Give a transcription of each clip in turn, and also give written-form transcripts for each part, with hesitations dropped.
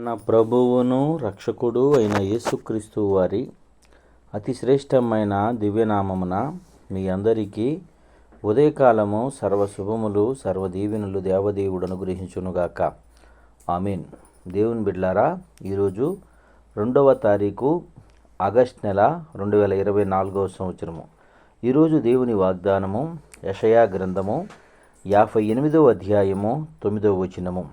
నా ప్రభువును రక్షకుడు అయిన యేసుక్రీస్తు వారి అతి శ్రేష్టమైన దివ్యనామమున మీ అందరికీ ఉదయకాలము సర్వశుభములు సర్వదీవెనలు దేవదేవుడు అనుగ్రహించునుగాక. ఆమీన్. దేవుని బిడ్లారా, ఈరోజు 2వ తారీఖు ఆగస్ట్ నెల 2024వ సంవత్సరము. ఈరోజు దేవుని వాగ్దానము యెషయా గ్రంథము 58వ అధ్యాయము 9వ వచనము.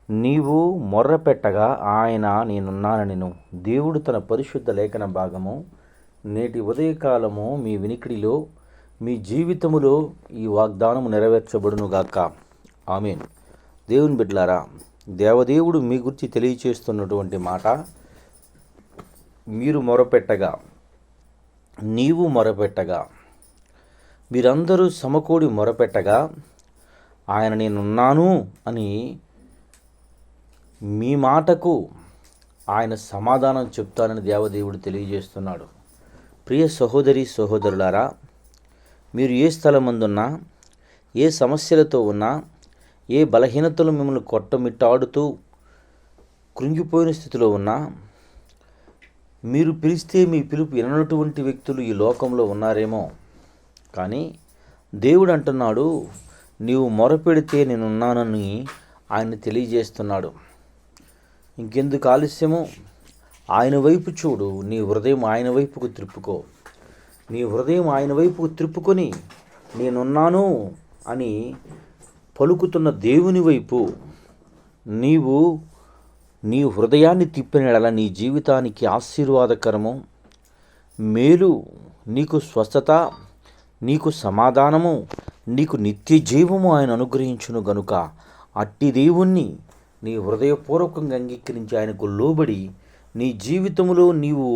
నీవు మొర్రపెట్టగా ఆయన నేనున్నానెను. దేవుడు తన పరిశుద్ధ లేఖన భాగము నేటి ఉదయకాలము మీ వినికిడిలో, మీ జీవితములో ఈ వాగ్దానము నెరవేర్చబడునుగాక. ఆమేన్. దేవుని బిడ్డలారా, దేవదేవుడు మీ గురించి తెలియచేస్తున్నటువంటి మాట, మీరు మొరపెట్టగా, నీవు మొరపెట్టగా, మీరందరూ సమకూడి మొరపెట్టగా ఆయన నేనున్నాను అని మీ మాటకు ఆయన సమాధానం చెప్తానని దేవదేవుడు తెలియజేస్తున్నాడు. ప్రియ సహోదరి సహోదరులారా, మీరు ఏ స్థలమందున్నా, ఏ సమస్యలతో ఉన్నా, ఏ బలహీనతలు మిమ్మల్ని కొట్టమిట్టాడుతూ కృంగిపోయిన స్థితిలో ఉన్నా, మీరు పిలిస్తే మీ పిలుపు విననటువంటి వ్యక్తులు ఈ లోకంలో ఉన్నారేమో, కానీ దేవుడు అంటున్నాడు, నీవు మొరపెడితే నేనున్నానని ఆయన తెలియజేస్తున్నాడు. ఇంకెందుకు ఆలస్యము? ఆయన వైపు చూడు, నీ హృదయం ఆయన వైపుకు త్రిప్పుకో. నీ హృదయం ఆయన వైపుకు త్రిప్పుకొని నేనున్నాను అని పలుకుతున్న దేవుని వైపు నీ హృదయాన్ని తిప్పినడల నీ జీవితానికి ఆశీర్వాదకరము, మేలు, నీకు స్వస్థత, నీకు సమాధానము, నీకు నిత్య జీవము ఆయన అనుగ్రహించును గనుక అట్టి దేవుణ్ణి నీ హృదయపూర్వకంగా అంగీకరించి ఆయనకు లోబడి నీ జీవితంలో నీవు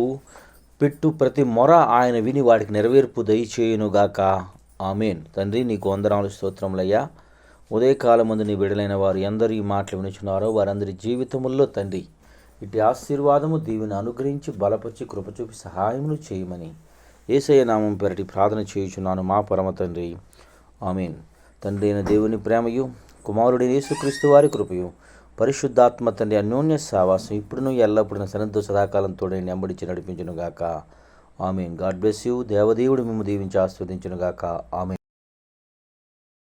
పెట్టు ప్రతి మొర ఆయన విని వాడికి నెరవేర్పు దయచేయునుగాక. ఆమేన్. తండ్రి, నీకు వందనాలు, స్తోత్రములయ్యా. ఉదయకాలమందు నీ బిడ్డలైన వారు ఎందరూ ఈ మాటలు వినుచున్నారో వారందరి జీవితముల్లో తండ్రి ఇటు ఆశీర్వాదము దీవెన అనుగ్రహించి బలపరిచి కృపచూపి సహాయములు చేయమని యేసయ్య నామం పేరటి ప్రార్థన చేయుచున్నాను మా పరమ తండ్రి. ఆమేన్. తండ్రి అయిన దేవుని ప్రేమయు, కుమారుడైన యేసుక్రీస్తు వారి కృపయు, పరిశుద్ధాత్మ తండ్రి అన్యోన్య సావాసం ఇప్పుడును ఎల్లప్పుడూ సన్నిధి సదాకాలం తోడై నెంబడించి నడిపించునుగాక. ఆమేన్. God bless you. దేవదేవుడు మిమ్ము దీవించి ఆస్వాదించునుగాక. ఆమేన్.